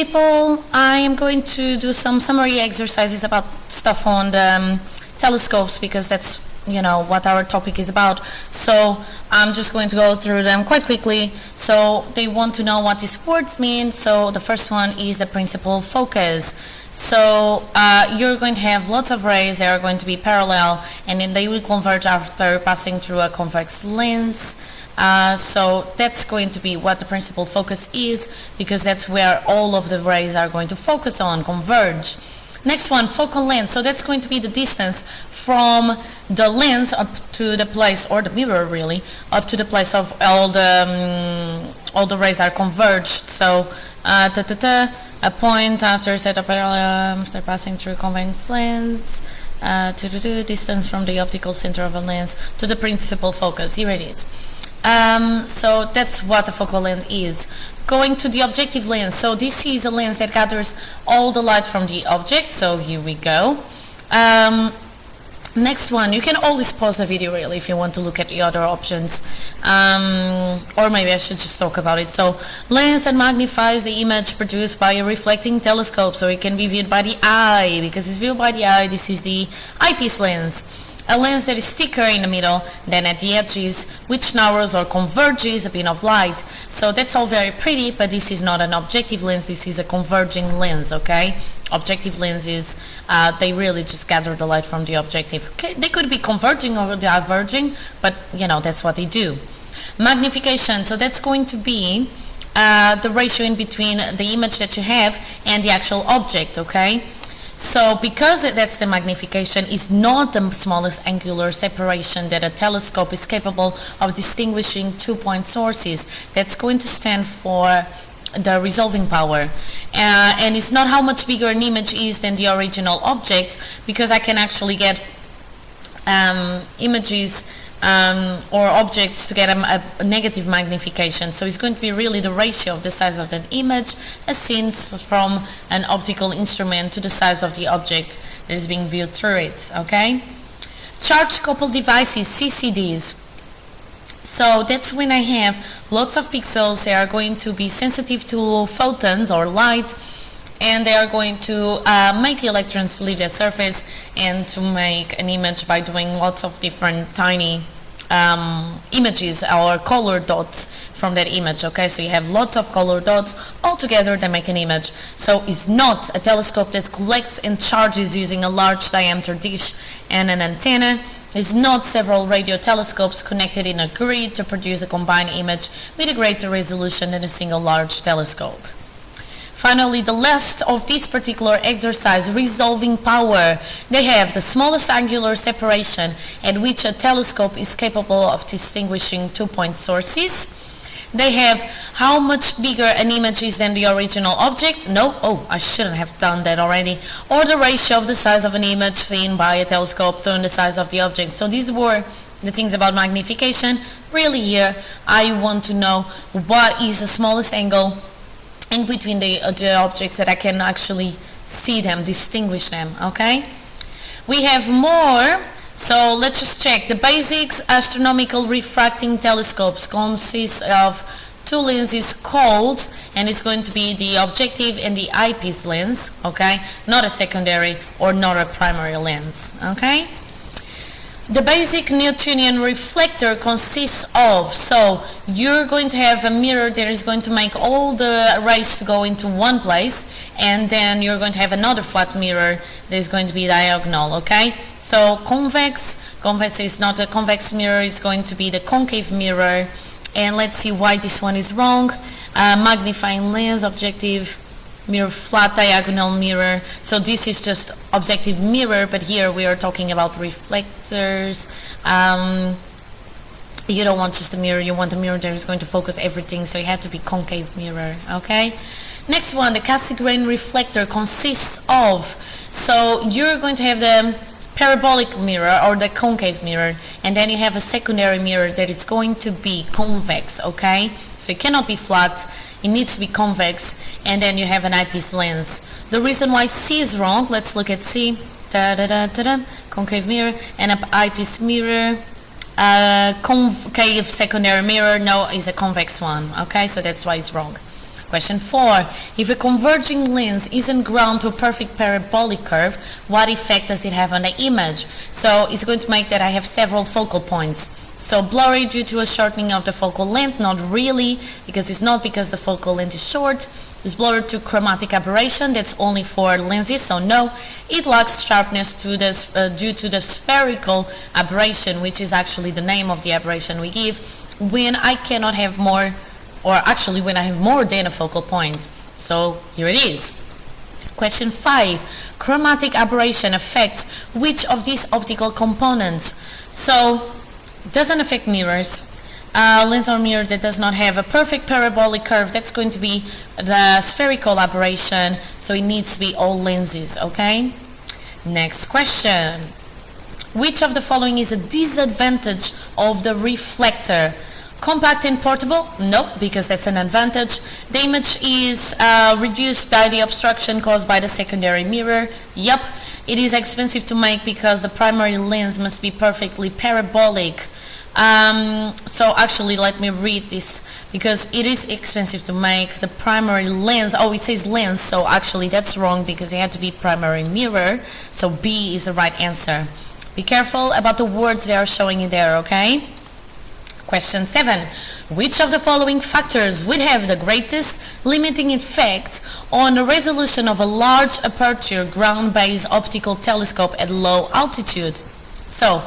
people, I am going to do some summary exercises about stuff on the telescopes, because that's, you know, what our topic is about. So I'm just going to go through them quite quickly. So they want to know what these words mean. So the first one is the principal focus. So you're going to have lots of rays that are going to be parallel, and then they will converge after passing through a convex lens. So that's going to be what the principal focus is, because that's where all of the rays are going to focus on, converge. Next one, focal length. So that's going to be the distance from the lens up to the place, or the mirror really, up to the place of all the rays are converged. So a point after set of parallel after passing through convex lens, distance from the optical center of a lens to the principal focus. Here it is. So that's what the focal length is. Going to the objective lens. So this is a lens that gathers all the light from the object. So here we go. Next one, you can always pause the video really if you want to look at the other options, or maybe I should just talk about it. So lens that magnifies the image produced by a reflecting telescope, so it can be viewed by the eye. Because it's viewed by the eye, this is the eyepiece lens. A lens that is thicker in the middle than at the edges, which narrows or converges a beam of light. So that's all very pretty, but this is not an objective lens, this is a converging lens, okay? Objective lenses, they really just gather the light from the objective. Okay, they could be converging or diverging, but you know, that's what they do. Magnification, so that's going to be the ratio in between the image that you have and the actual object, okay? So because that's the magnification, is not the smallest angular separation that a telescope is capable of distinguishing two-point sources. That's going to stand for the resolving power. And it's not how much bigger an image is than the original object, because I can actually get images or objects to get a negative magnification. So it's going to be really the ratio of the size of that image as seen from an optical instrument to the size of the object that is being viewed through it, okay? Charge coupled devices, CCDs. So that's when I have lots of pixels. They are going to be sensitive to photons or light, and they are going to make the electrons leave their surface and to make an image by doing lots of different tiny images or color dots from that image, okay? So you have lots of color dots all together that make an image. So it's not a telescope that collects and charges using a large diameter dish and an antenna. It's not several radio telescopes connected in a grid to produce a combined image with a greater resolution than a single large telescope. Finally, the last of this particular exercise, resolving power. They have the smallest angular separation at which a telescope is capable of distinguishing two-point sources. They have how much bigger an image is than the original object. No, oh, I shouldn't have done that already. Or the ratio of the size of an image seen by a telescope to the size of the object. So these were the things about magnification. Really here, I want to know what is the smallest angle in between the objects that I can actually see them, distinguish them, okay? We have more, so let's just check. The basics astronomical refracting telescopes consist of two lenses called, and it's going to be the objective and the eyepiece lens, okay? Not a secondary or not a primary lens, okay? The basic Newtonian reflector consists of, so you're going to have a mirror that is going to make all the rays to go into one place, and then you're going to have another flat mirror that is going to be diagonal, okay? So convex is not a convex mirror, it's going to be the concave mirror, and let's see why this one is wrong. Magnifying lens, objective mirror, flat diagonal mirror. So this is just objective mirror, but here we are talking about reflectors. You don't want just a mirror, you want a mirror that is going to focus everything, so it had to be concave mirror, okay? Next one, the Cassegrain reflector consists of, so you're going to have the parabolic mirror or the concave mirror, and then you have a secondary mirror that is going to be convex, okay? So it cannot be flat, it needs to be convex, and then you have an eyepiece lens. The reason why C is wrong, let's look at C. Concave mirror and an eyepiece mirror. Concave secondary mirror, no, is a convex one, okay? So that's why it's wrong. Question 4. If a converging lens isn't ground to a perfect parabolic curve, what effect does it have on the image? So it's going to make that I have several focal points. So blurry due to a shortening of the focal length, not really, because it's not because the focal length is short. It's blurred to chromatic aberration, that's only for lenses, so no. It lacks sharpness due to the spherical aberration, which is actually the name of the aberration we give when I cannot have more, or actually when I have more than a focal point. So here it is. Question 5. Chromatic aberration affects which of these optical components? So it doesn't affect mirrors. Lens or mirror that does not have a perfect parabolic curve, that's going to be the spherical aberration, so it needs to be all lenses, okay? Next question. Which of the following is a disadvantage of the reflector? Compact and portable? No, because that's an advantage. The image is reduced by the obstruction caused by the secondary mirror. Yup. It is expensive to make because the primary lens must be perfectly parabolic. So actually let me read this, because it is expensive to make. The primary lens, oh, it says lens, so actually that's wrong because it had to be primary mirror, so B is the right answer. Be careful about the words they are showing in there, okay? Question 7. Which of the following factors would have the greatest limiting effect on the resolution of a large aperture ground-based optical telescope at low altitude? So,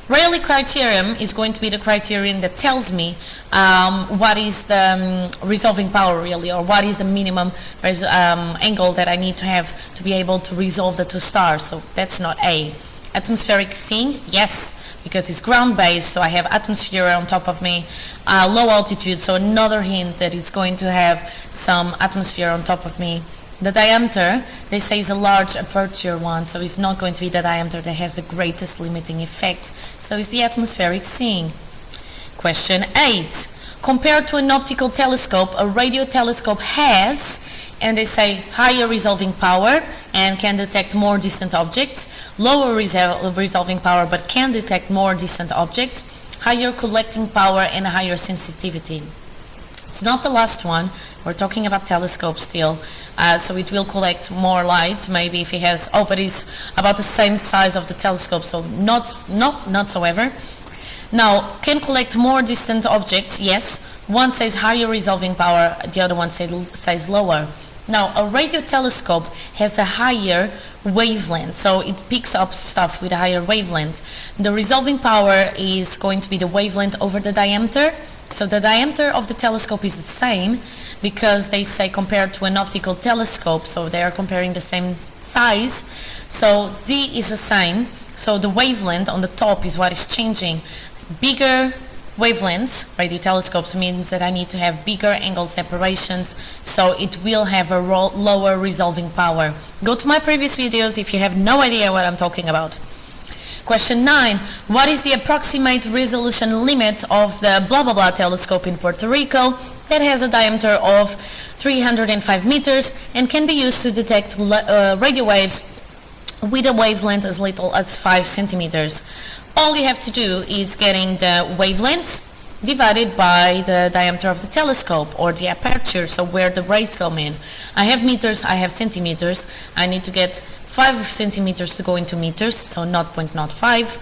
Rayleigh criterion is going to be the criterion that tells me what is the resolving power really, or what is the minimum angle that I need to have to be able to resolve the two stars. So that's not A. Atmospheric seeing, yes, because it's ground-based, so I have atmosphere on top of me. Low altitude, so another hint that it's going to have some atmosphere on top of me. The diameter, they say, is a large aperture one, so it's not going to be the diameter that has the greatest limiting effect. So it's the atmospheric seeing. Question 8. Compared to an optical telescope, a radio telescope has, and they say, higher resolving power and can detect more distant objects, lower resolving power but can detect more distant objects, higher collecting power and higher sensitivity. It's not the last one. We're talking about telescopes still, so it will collect more light. Maybe if it has, but it's about the same size of the telescope, so not so ever. Now, can collect more distant objects, yes. One says higher resolving power, the other one says lower. Now, a radio telescope has a higher wavelength, so it picks up stuff with a higher wavelength. The resolving power is going to be the wavelength over the diameter. So the diameter of the telescope is the same because they say compared to an optical telescope, so they are comparing the same size. So D is the same, so the wavelength on the top is what is changing. Bigger wavelengths, radio telescopes, means that I need to have bigger angle separations, so it will have a lower resolving power. Go to my previous videos if you have no idea what I'm talking about. Question 9. What is the approximate resolution limit of the blah blah blah telescope in Puerto Rico that has a diameter of 305 meters and can be used to detect radio waves with a wavelength as little as 5 centimeters? All you have to do is getting the wavelengths divided by the diameter of the telescope, or the aperture, so where the rays come in. I have meters, I have centimeters. I need to get 5 centimeters to go into meters, so 0.05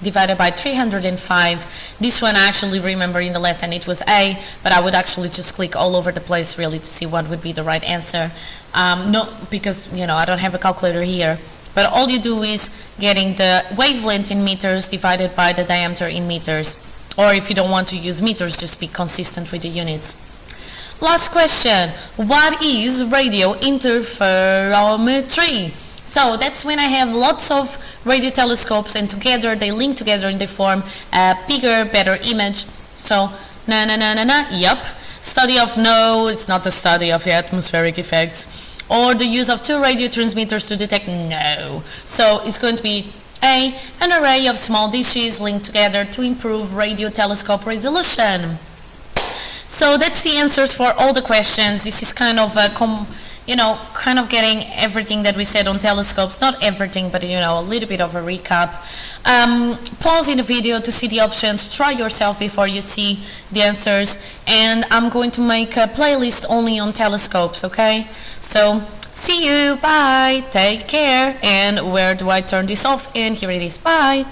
divided by 305. This one I actually remember in the lesson it was A, but I would actually just click all over the place really to see what would be the right answer. No, because I don't have a calculator here. But all you do is getting the wavelength in meters divided by the diameter in meters. Or if you don't want to use meters, just be consistent with the units. Last question. What is radio interferometry? So that's when I have lots of radio telescopes and together they link together and they form a bigger, better image. So, yup. Study of, no, it's not the study of the atmospheric effects. Or the use of 2 radio transmitters to detect, no. So it's going to be A, an array of small dishes linked together to improve radio telescope resolution. So that's the answers for all the questions. This is kind of a you know, kind of getting everything that we said on telescopes, not everything, but you know, a little bit of a recap. Pause in the video to see the options, try yourself before you see the answers, and I'm going to make a playlist only on telescopes, okay? So see you, bye, take care, and where do I turn this off? And here it is, bye.